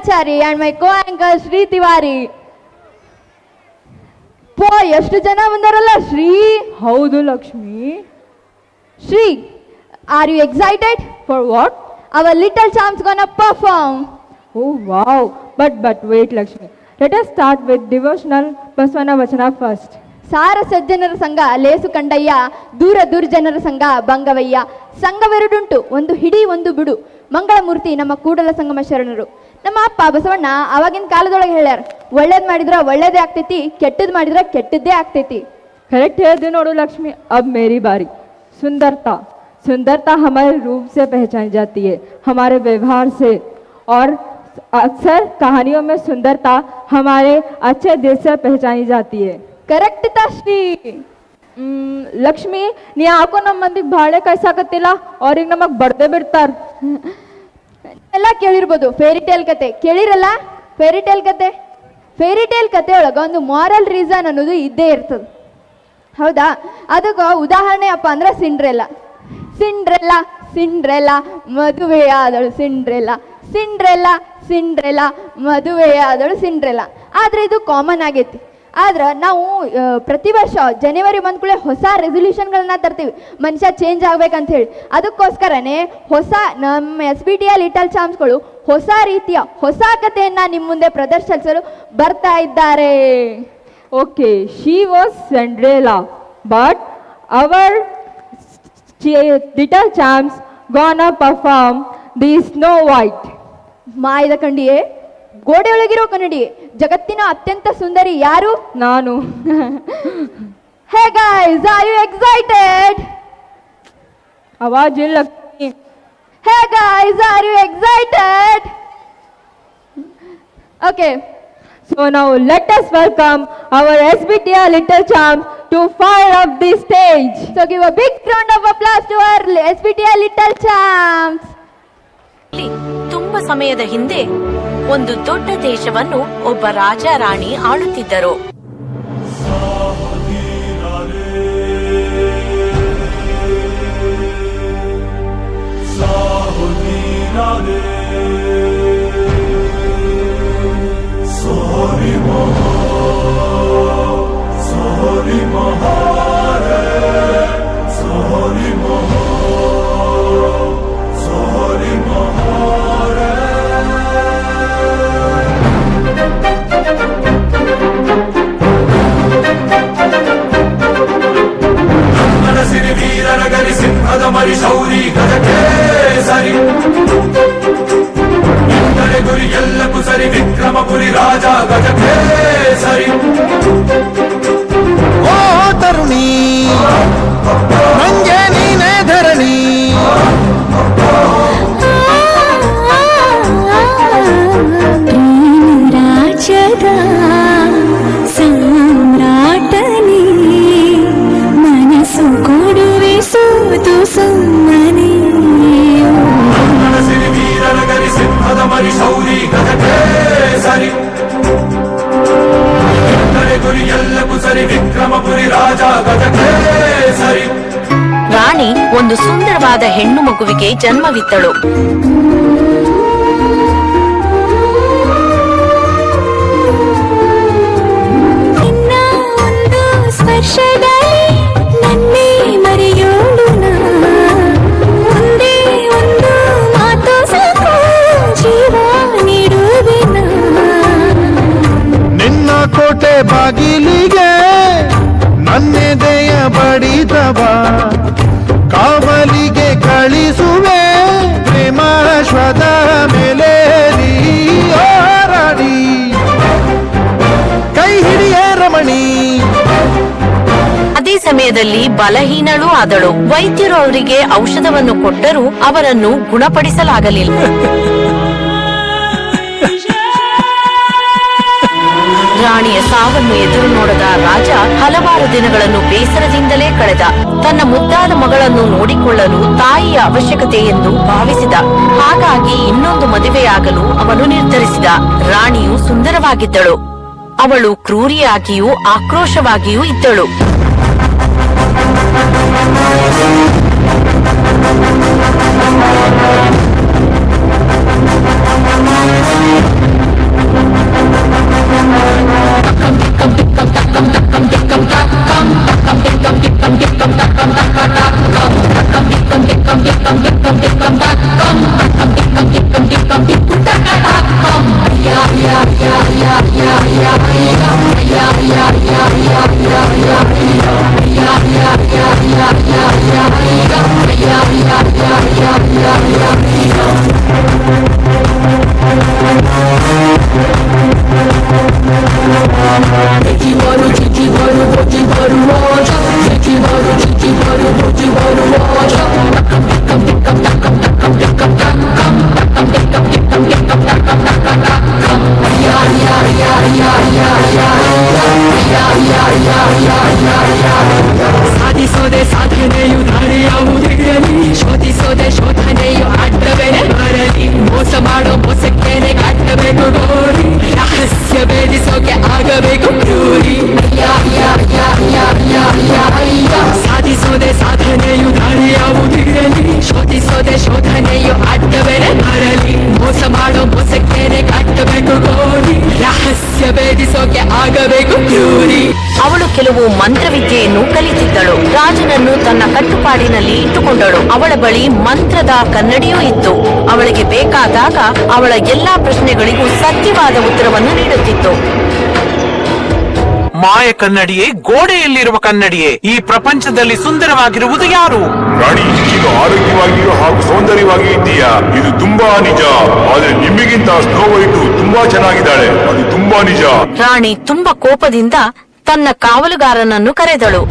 Bhattacharya and my co-anchor Sri Tiwari. ಪೋ ಎಷ್ಟು ಜನ ಬಂದಾರಲ್ಲ ಶ್ರೀ. ಹೌದು Lakshmi. Shri, are you excited? For what? Our little champs gonna perform. Oh wow. But wait Lakshmi. Let us start with devotional Baswana Vachana first. ಸಾರ ಸಜ್ಜನರ ಸಂಘ ಲೇಸು ಕಂಡಯ್ಯ, ದೂರ ದುರ್ಜನರ ಸಂಘ ಬಂಗವಯ್ಯ. ಸಂಘವೆರಡುಂಟು, ಒಂದು ಹಿಡಿ ಒಂದು ಬಿಡು. ಮಂಗಳಮೂರ್ತಿ ನಮ್ಮ ಕೂಡಲ ಸಂಗಮ ಶರಣರು. ನಮ್ಮ ಅಪ್ಪ ಬಸವಣ್ಣ ಅವಾಗಿನ ಕಾಲದೊಳಗೆ ಹೇಳ್ಯಾರ, ಒಳ್ಳೇದ್ ಮಾಡಿದ್ರ ಒಳ್ಳೇದೇ ಆಗ್ತೈತಿ, ಕೆಟ್ಟದ್ ಮಾಡಿದ್ರ ಕೆಟ್ಟದ್ದೇ ಆಗ್ತೈತಿ. करेक्ट है दे नोडू लक्ष्मी. अब मेरी बारी. सुंदरता. सुंदरता हमारे रूप से पहचानी जाती है, हमारे व्यवहार से, और अक्सर कहानियों में सुंदरता हमारे अच्छे दिल से पहचानी जाती है. ಕರೆಕ್ಟ್ ಶ್ರೀ. ಲಕ್ಷ್ಮಿ, ನೀ ಯಾಕೋ ನಮ್ಮ ಮಂದಿಗೆ ಬಾಳೆ ಕಾಯ್ಸಾಕತ್ತಿಲ್ಲ, ಅವ್ರಿಗೆ ನಮಗ್ ಬಡ್ದೆ ಬಿಡ್ತಾರ. ಎಲ್ಲ ಕೇಳಿರ್ಬೋದು ಫೇರಿ ಟೇಲ್ ಕತೆ, ಕೇಳಿರಲ್ಲ ಫೇರಿ ಟೇಲ್ ಕತೆ. ಫೇರಿ ಟೇಲ್ ಕತೆ ಒಳಗ ಒಂದು ಮಾರಲ್ ರೀಸನ್ ಅನ್ನೋದು ಇದ್ದೇ ಇರ್ತದೆ, ಹೌದಾ? ಅದಕ್ಕೆ ಉದಾಹರಣೆ ಅಪ್ಪ ಅಂದ್ರೆ ಸಿಂಡ್ರೆಲ್ಲ. ಸಿಂಡ್ರೆಲ್ಲ ಸಿಂಡ್ರೆಲ್ಲ ಮದುವೆಯಾದಳು ಸಿಂಡ್ರೆಲ್ಲ, ಸಿಂಡ್ರೆಲ್ಲ ಸಿಂಡ್ರೆಲ್ಲ ಮದುವೆಯಾದಳು ಸಿಂಡ್ರೆಲ್ಲ. ಆದ್ರೆ ಇದು ಕಾಮನ್ ಆಗೈತಿ. ಆದ್ರೆ ನಾವು ಪ್ರತಿ ವರ್ಷ ಜನವರಿ ಬಂದ ಕೂಡಲೇ ಹೊಸ ರೆಸೊಲ್ಯೂಷನ್ಗಳನ್ನ ತರ್ತೀವಿ, ಮನುಷ್ಯ ಚೇಂಜ್ ಆಗ್ಬೇಕಂತ ಹೇಳಿ. ಅದಕ್ಕೋಸ್ಕರನೇ ಹೊಸ ನಮ್ಮ SBTI ಲಿಟಲ್ ಚಾಂಪ್ಸ್ಗಳು ಹೊಸ ರೀತಿಯ ಹೊಸ ಕಥೆಯನ್ನ ನಿಮ್ಮ ಮುಂದೆ ಪ್ರದರ್ಶಿಸಲು ಬರ್ತಾ ಇದ್ದಾರೆ. Okay, she was Cinderella, but our little champs gonna perform the Snow White. ಮಾಯದ ಕಂಡಿಯೇ, ಗೋಡೆ ಒಳಗಿರೋ ಕನ್ನಡಿ, ಜಗತ್ತಿನ ಅತ್ಯಂತ ಸುಂದರಿ ಯಾರು? ನಾನು. Hey guys, are you excited? ಆವಾಜ್ ಇಲ್ಲ. Hey guys, are you excited? Okay, so now let us welcome our SBTI little champs to fire up the stage. So give a big round of applause to our SBTI little champs. ತುಂಬಾ ಸಮಯದ ಹಿಂದೆ ಒಂದು ದೊಡ್ಡ ದೇಶವನ್ನು ಒಬ್ಬ ರಾಜ ರಾಣಿ ಆಳುತ್ತಿದ್ದರು. ಮರಿ ಶೌರಿ ಗಜಕ್ಕೆ ಸರಿ ಎಂದರೆ ಗುರಿ ಎಲ್ಲಕ್ಕೂ ಸರಿ, ವಿಕ್ರಮಪುರಿ ರಾಜ ಗಜಕ್ಕೆ ಸರಿ. ಓ ತರುಣಿ, ನಂಗೆ ನೀನೇ ಧರಣಿ, ರಾಜದ ಸಾಮ್ರಾಟನಿ, ಮನಸ್ಸು ಕೊಡುವೆ ಸೋತು ಸುಮ್ಮನೆ. ಸಿರಿ ವೀರರ ಗರಿ ಸಿಂಹದ ಮರಿ ಶೌರಿ ಗಜಕ್ಕೆ ಸರಿ ಎಂದರೆ ಗುರಿ ಎಲ್ಲಕ್ಕೂ ಸರಿ, ವಿಕ್ರಮಪುರಿ ರಾಜ ಗಜಕ್ಕೆ ಸರಿ. ರಾಣಿ ಒಂದು ಸುಂದರವಾದ ಹೆಣ್ಣು ಮಗುವಿಗೆ ಜನ್ಮವಿತ್ತಳು. ನಿನ್ನ ಒಂದು ಸ್ಪರ್ಶದಲ್ಲಿ ನನ್ನೇ ಮರೆಯೋಳು ನಾ, ಒಂದೇ ಒಂದು ಮಾತು ಸಾಕು ಜೀವ ನೀಡುವೆ ನಾ. ನಿನ್ನ ಕೋಟೆ ಬಾಗಿಲಿಗೆ ನನ್ನೆದೆಯ ಬಡಿದವ, ಕಾವಲಿಗೆ ಕಳಿಸುವೆ ಪ್ರೇಮಾಶ್ವದ ಮೇಲೆ ರಾಣಿ, ಕೈ ಹಿಡಿಯ ರಮಣಿ. ಅದೇ ಸಮಯದಲ್ಲಿ ಬಲಹೀನಳೂ ಆದಳು. ವೈದ್ಯರು ಅವರಿಗೆ ಔಷಧವನ್ನು ಕೊಟ್ಟರೂ ಅವರನ್ನು ಗುಣಪಡಿಸಲಾಗಲಿಲ್ಲ. ರಾಣಿಯ ಸಾವನ್ನು ಎದುರು ನೋಡದ ರಾಜ ಹಲವಾರು ದಿನಗಳನ್ನು ಬೇಸರದಿಂದಲೇ ಕಳೆದ. ತನ್ನ ಮುದ್ದಾದ ಮಗಳನ್ನು ನೋಡಿಕೊಳ್ಳಲು ತಾಯಿಯ ಅವಶ್ಯಕತೆ ಎಂದು ಭಾವಿಸಿದ. ಹಾಗಾಗಿ ಇನ್ನೊಂದು ಮದುವೆಯಾಗಲು ಅವನು ನಿರ್ಧರಿಸಿದ. ರಾಣಿಯು ಸುಂದರವಾಗಿದ್ದಳು. ಅವಳು ಕ್ರೂರಿಯಾಗಿಯೂ ಆಕ್ರೋಶವಾಗಿಯೂ ಇದ್ದಳು. ಸಾಧಿಸೋದೆ ಸಾಧನೆಯು ದಾರಿಯಾವುದಿರಲಿ, ಶೋಧಿಸೋದೆ ಶೋಧನೆಯು ಅಡ್ಡವೇನೆ ಬರಲಿ, ಮೋಸ ಮಾಡೋ ಮೋಸಕ್ಕೇನೆ ಕಟ್ಟಬೇಕು ಗೋರಿ, ರಹಸ್ಯ ಭೇದಿಸೋಕೆ ಆಗಬೇಕು ಕ್ರೂರಿ. ಸಾಧಿಸೋದೆ ಸಾಧನೆಯು ದಾರಿಯಾವುದಿರಲಿ, ಶೋಧಿಸೋದೆ ಶೋಧನೆಯು ಅಡ್ಡವೇನೆ ಬರಲಿ, ಮೋಸ ಮಾಡೋ ಮೋಸಕ್ಕೇನೆ ಕಟ್ಟಬೇಕು ಗೋರಿ, ರಹಸ್ಯ ಭೇದಿಸೋಕೆ ಆಗಬೇಕು ಕ್ರೂರಿ. ಅವಳು ಕೆಲವು ಮಂತ್ರವಿದ್ಯೆಯನ್ನು ಕಲಿತಿದ್ದಳು. ರಾಜನನ್ನು ತನ್ನ ಕಟ್ಟುಪಾಡಿನಲ್ಲಿ ಇಟ್ಟುಕೊಂಡಳು. ಅವಳ ಬಳಿ ಮಂತ್ರದ ಕನ್ನಡಿಯೂ ಇತ್ತು. ಅವಳಿಗೆ ಬೇಕಾದಾಗ ಅವಳ ಎಲ್ಲಾ ಪ್ರಶ್ನೆಗಳಿಗೂ ಸತ್ಯವಾದ ಉತ್ತರವನ್ನು ನೀಡುತ್ತಿತ್ತು. ಮಾಯ ಕನ್ನಡಿಯೇ, ಗೋಡೆಯಲ್ಲಿರುವ ಕನ್ನಡಿಯೇ, ಈ ಪ್ರಪಂಚದಲ್ಲಿ ಸುಂದರವಾಗಿರುವುದು ಯಾರು? ರಾಣಿ, ನೀನು ಆರೋಗ್ಯವಾಗಿಯೂ ಹಾಗೂ ಸೌಂದರ್ಯವಾಗಿ ಇದ್ದೀಯಾ, ಇದು ತುಂಬಾ ನಿಜ. ಆದ್ರೆ ನಿಮಗಿಂತ ಸ್ನೋ ವೈಟ್ ತುಂಬಾ ಚೆನ್ನಾಗಿದ್ದಾಳೆ, ಅದು ತುಂಬಾ ನಿಜ. ರಾಣಿ ತುಂಬಾ ಕೋಪದಿಂದ ತನ್ನ ಕಾವಲುಗಾರನನ್ನು ಕರೆದಳು.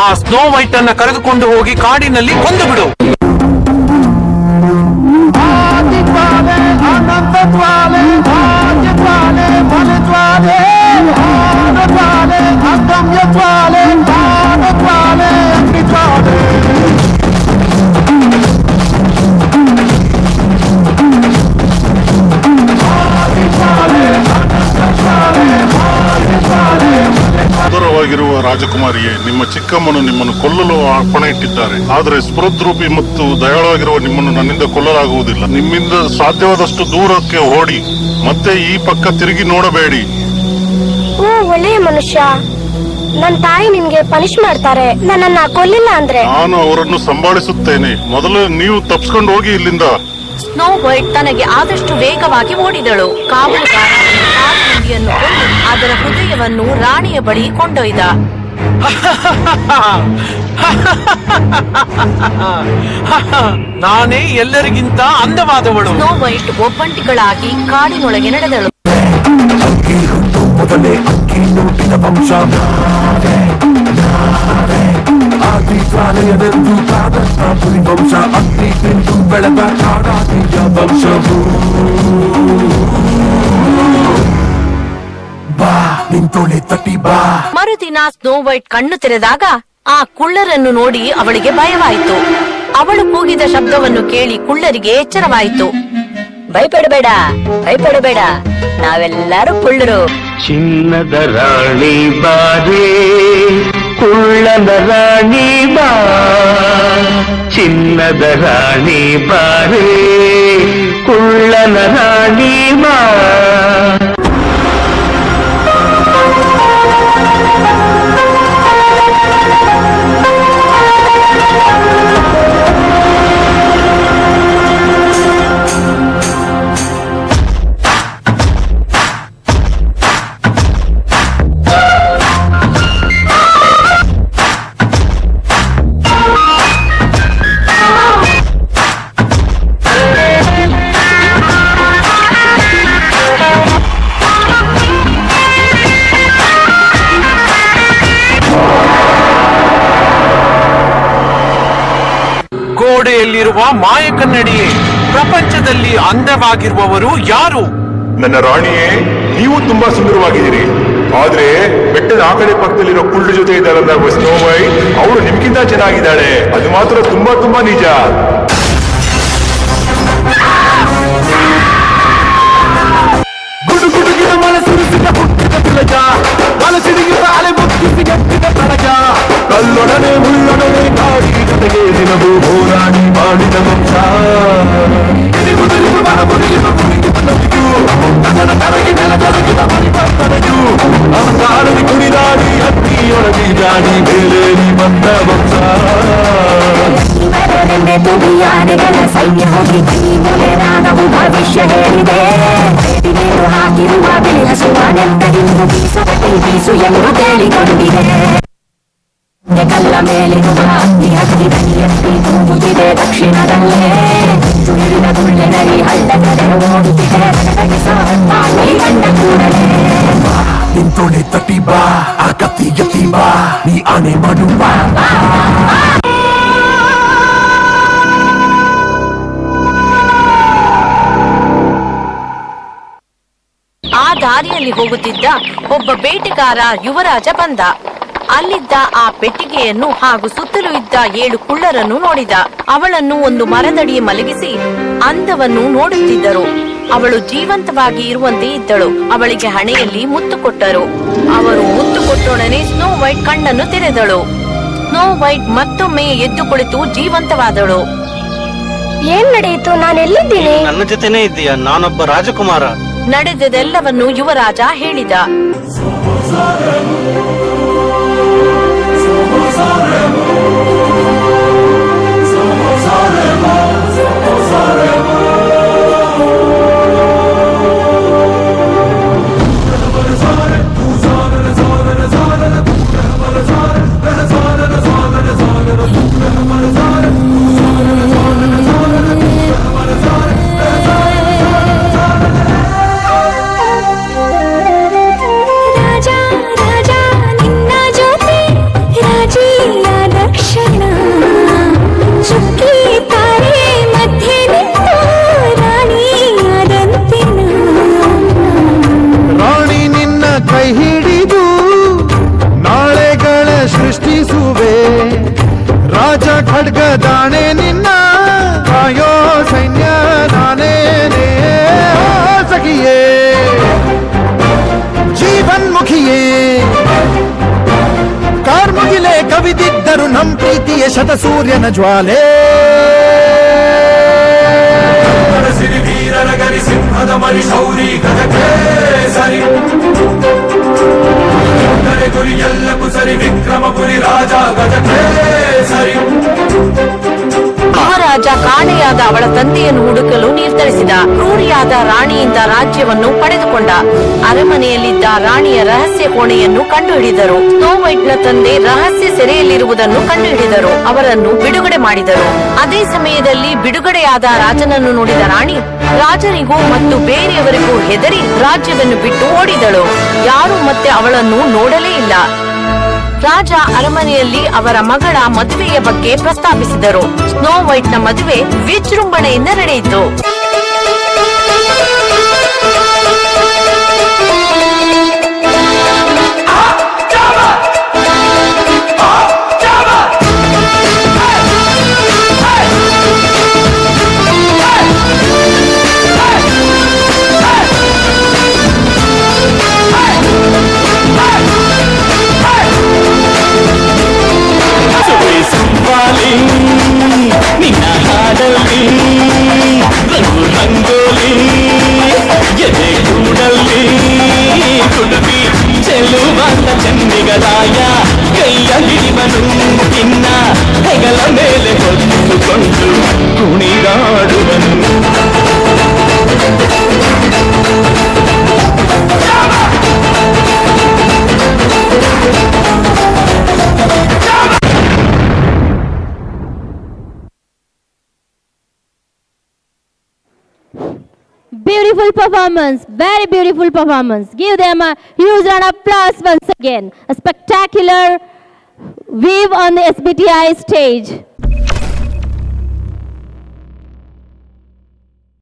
ಆ ಸ್ನೋ ವೈಟ್ ಅನ್ನ ಕರೆದುಕೊಂಡು ಹೋಗಿ ಕಾಡಿನಲ್ಲಿ ಕೊಂದು ಬಿಡು. ಸುಂದರವಾಗಿರುವ ರಾಜಕುಮಾರಿಯೇ, ನಿಮ್ಮ ಚಿಕ್ಕಮ್ಮನು ನಿಮ್ಮನ್ನು ಕೊಲ್ಲಲು ಪಣ ಇಟ್ಟಿದ್ದಾರೆ. ಆದರೆ ಸ್ಫುರದ್ರೂಪಿ ಮತ್ತು ದಯಾಳವಾಗಿರುವ ನಿಮ್ಮನ್ನು ನನ್ನಿಂದ ಕೊಲ್ಲಲಾಗುವುದಿಲ್ಲ. ನಿಮ್ಮಿಂದ ಸಾಧ್ಯವಾದಷ್ಟು ದೂರಕ್ಕೆ ಓಡಿ, ಮತ್ತೆ ಈ ಪಕ್ಕ ತಿರುಗಿ ನೋಡಬೇಡಿ. ಓ ಒಳ್ಳೆಯ ಮನುಷ್ಯ, ನನ್ನ ತಾಯಿ ನಿನ್ಗೆ ಪನಿಷ್ ಮಾಡ್ತಾರೆ ನನ್ನನ್ನ ಕೊಲ್ಲಿಲ್ಲ ಅಂದ್ರೆ. ನಾನು ಅವರನ್ನು ಸಂಭಾಳಿಸುತ್ತೇನೆ. ಮೊದಲು ನೀವು ತಪ್ಪಿಸ್ಕೊಂಡು ಹೋಗಿ ಇಲ್ಲಿಂದ. ಸ್ನೋ ವೈಟ್ ತನಗೆ ಆದಷ್ಟು ವೇಗವಾಗಿ ಓಡಿದಳು. ಕಾವಲುಗಾರ ಆ ಹಂದಿಯನ್ನು ಕೊಂದು ಅದರ ಹೃದಯವನ್ನು ರಾಣಿಯ ಬಳಿ ಕೊಂಡೊಯ್ದ. ನಾನೇ ಎಲ್ಲರಿಗಿಂತ ಅಂದವಾದವಳು. Snow white ಒಬ್ಬಂಟಿಗಳಾಗಿ ಕಾಡಿನೊಳಗೆ ನಡೆದಳು. ಮೊದಲೇ ಅಕ್ಕಿ ನೋಟಿನ ವಂಶ, ಆದಿತ್ಯಾಲಯವೆಂದು ಕಾದಂತ ಪುರಿ ವಂಶ, ಅಗ್ನಿ ತಿಂದು ಬೆಳೆದ ಕಾಡಾದಿಯ ವಂಶವು. ಬಾ ನಿಂತೋಳೆ ತಟಿ ಬಾ. ಮರುದಿನ ಸ್ನೋ ವೈಟ್ ಕಣ್ಣು ತೆರೆದಾಗ ಆ ಕುಳ್ಳರನ್ನು ನೋಡಿ ಅವಳಿಗೆ ಭಯವಾಯಿತು. ಅವಳು ಕೂಗಿದ ಶಬ್ದವನ್ನು ಕೇಳಿ ಕುಳ್ಳರಿಗೆ ಎಚ್ಚರವಾಯಿತು. ಭಯಪಡಬೇಡ, ಭಯಪಡಬೇಡ, ನಾವೆಲ್ಲರೂ ಕುಳ್ಳರು. ಚಿನ್ನದ ರಾಣಿ ಬಾರೇ, ಕುಳ್ಳನ ರಾಣಿ ಬಾ, ಚಿನ್ನದ ರಾಣಿ ಬಾರೇ, ಕುಳ್ಳನ ರಾಣಿ ಬಾ. ಗೋಡೆಯಲ್ಲಿರುವ ಮಾಯ ಕನ್ನಡಿಯೇ, ಪ್ರಪಂಚದಲ್ಲಿ ಅಂದವಾಗಿರುವವರು ಯಾರು? ನನ್ನ ರಾಣಿಯೇ, ನೀವು ತುಂಬಾ ಸುಂದರವಾಗಿದ್ದೀರಿ. ಆದ್ರೆ ಬೆಟ್ಟದ ಆ ಕಡೆ ಪಕ್ಕದಲ್ಲಿರೋ ಕುಳ್ಳು ಜೊತೆ ಇದ್ದಾರಲ್ಲ ಸ್ನೋ ವೈಟ್, ಅವಳು ನಿಮ್ಗಿಂತ ಚೆನ್ನಾಗಿದ್ದಾಳೆ, ಅದು ಮಾತ್ರ ತುಂಬಾ ತುಂಬಾ ನಿಜ. ಗುಡುಗುಡುಗಿನ ಮನಸ್ಸುರಿಸಿದ ಹುಟ್ಟಿದ ತಿಲಕ, ಮನಸ್ಸಿಡಿಗಿದ ಅಲೆ ಮುತ್ತಿಸಿದ ತಡಕ, ಕಲ್ಲೊಡನೆ ಮುಳ್ಳೊಡನೆ ಕಾಡಿ ಜೊತೆಗೆ ದಿನವೂ ಹೋರಾಡಿ ಮಾಡಿದ ವಂಶ. ಕರಗಿ ನೆಲ ತೊಡಗಿದ ಪರಿಪರ್ತನೆಯು ಅಹಂಕಾರದಿ ಕುಣಿದಾಡಿ ಅಗ್ನಿಯೊಳಗಿ ಜಾಡಿ ಬೇಲೇರಿ ಬಂದ ವಂಶ. ತುಡಿಯಾನೆಗಳ ಸೈನ್ಯ ಹೋಗಿ ಭವಿಷ್ಯ ಹೇಳಿದೆ. ಹಾಕಿರುವ ಬಿಳಿ ಹಸುವ ನೆತ್ತದಿಂದ ಬೀಸು ಎಂದು ಕೇಳಿಕೊಂಡಿದೆ. ಕಲ್ಲ ಮೇಲಿರುವ ಅಗ್ನಿ ಎತ್ತಿ ತೂಗುತ್ತಿದೆ ದಕ್ಷಿಣದಲ್ಲೇ. ಸುಳಿದ ಗುಳ್ಳೆ ನರಿ ಹಳ್ಳ ಕಡೆ ಓಡುತ್ತಿದೆ ಕಂಡ ಕೂಡಲೇ. ನಿಂತೋಳೆ ತಟ್ಟಿ ಬಾ, ಆ ಕತ್ತಿ ಎತ್ತಿ ಬಾ, ನೀ ಆನೆ ಮಾಡುವ. ಆ ದಾರಿಯಲ್ಲಿ ಹೋಗುತ್ತಿದ್ದ ಒಬ್ಬ ಬೇಟೆಗಾರ ಯುವರಾಜ ಬಂದ. ಅಲ್ಲಿದ್ದ ಆ ಪೆಟ್ಟಿಗೆಯನ್ನು ಹಾಗೂ ಸುತ್ತಲೂ ಇದ್ದ 7 ಕುಳ್ಳರನ್ನು ನೋಡಿದ. ಅವಳನ್ನು ಒಂದು ಮರದಡಿ ಮಲಗಿಸಿ ಅಂದವನ್ನು ನೋಡುತ್ತಿದ್ದರು. ಅವಳು ಜೀವಂತವಾಗಿ ಇರುವಂತೆ ಇದ್ದಳು. ಅವಳಿಗೆ ಹಣೆಯಲ್ಲಿ ಮುತ್ತು ಕೊಟ್ಟರು. ಅವರು ಮುತ್ತು ಕೊಟ್ಟೊಡನೆ ಸ್ನೋ ವೈಟ್ ಕಣ್ಣನ್ನು ತೆರೆದಳು. ಸ್ನೋ ವೈಟ್ ಮತ್ತೊಮ್ಮೆ ಎದ್ದು ಕುಳಿತು ಜೀವಂತವಾದಳು. ಏನ್ ನಡೆಯಿತು? ನಾನು ಎಲ್ಲಿದ್ದೀನಿ? ನನ್ನ ಜೊತೆನೇ ಇದ್ದೀಯ, ನಾನೊಬ್ಬ ರಾಜಕುಮಾರ. ನಡೆದದೆಲ್ಲವನ್ನು ಯುವರಾಜ ಹೇಳಿದ. ಖಡ್ಗದಾಣೆ ನಿನ್ನ ಕಾಯೋ ಸೈನ್ಯ ನಾನೇನೇ. ಸಖಿಯೇ ಜೀವನ್ಮುಖಿಯೇ ಕಾರ್ಮುಗಿಲೆ ಕವಿದಿದ್ದರು ನಮ್ ಪ್ರೀತಿಯ ಶತಸೂರ್ಯನ ಜ್ವಾಲೆ. ಸಿರಿವೀರರ ಗರಿ ಸಿಂಹದ ಮರಿ ಶೌರಿ ಗಜಕ್ಕೆ ಸರಿ ಗುರಿ ಎಲ್ಲಕ್ಕೂ ಸರಿ ವಿಕ್ರಮಪುರಿ ರಾಜ ಗಜಕ್ಕೆ ಸರಿ. ಯುವರಾಜ ಕಾಣೆಯಾದ ಅವಳ ತಂದೆಯನ್ನು ಹುಡುಕಲು ನಿರ್ಧರಿಸಿದ. ಕ್ರೂರಿಯಾದ ರಾಣಿಯಿಂದ ರಾಜ್ಯವನ್ನು ಪಡೆದುಕೊಂಡ. ಅರಮನೆಯಲ್ಲಿದ್ದ ರಾಣಿಯ ರಹಸ್ಯ ಕೋಣೆಯನ್ನು ಕಂಡುಹಿಡಿದರು. ಸ್ನೋ ವೈಟ್ ನ ತಂದೆ ರಹಸ್ಯ ಸೆರೆಯಲ್ಲಿರುವುದನ್ನು ಕಂಡುಹಿಡಿದರು. ಅವರನ್ನು ಬಿಡುಗಡೆ ಮಾಡಿದರು. ಅದೇ ಸಮಯದಲ್ಲಿ ಬಿಡುಗಡೆಯಾದ ರಾಜನನ್ನು ನೋಡಿದ ರಾಣಿ ರಾಜನಿಗೂ ಮತ್ತು ಬೇರೆಯವರಿಗೂ ಹೆದರಿ ರಾಜ್ಯವನ್ನು ಬಿಟ್ಟು ಓಡಿದಳು. ಯಾರು ಮತ್ತೆ ಅವಳನ್ನು ನೋಡಲೇ ಇಲ್ಲ. ರಾಜ ಅರಮನೆಯಲ್ಲಿ ಅವರ ಮಗಳ ಮದುವೆಯ ಬಗ್ಗೆ ಪ್ರಸ್ತಾಪಿಸಿದರು. ಸ್ನೋ ವೈಟ್ ನ ಮದುವೆ ವಿಜೃಂಭಣೆಯಿಂದ ನಡೆಯಿತು. ನಿನ್ನ ಹಾಡಲ್ಲಿ ರಂಗು ರಂಗೋಲಿ ಎದೆ ಕೂಡಲ್ಲಿ ಕುಡುಬಿ ಚೆಲುವಾದ ಚೆನ್ನಿಗಲಾಯ ಕೈಯ ಹಿಡಿವನು ನಿನ್ನ ಹೆಗಲ ಮೇಲೆ ಹೊತ್ತುಕೊಂಡು ಕುಣಿದಾಡುವನು. Beautiful performance, very beautiful performance. Give them a huge round of applause once again. A spectacular weave on the SBTI stage.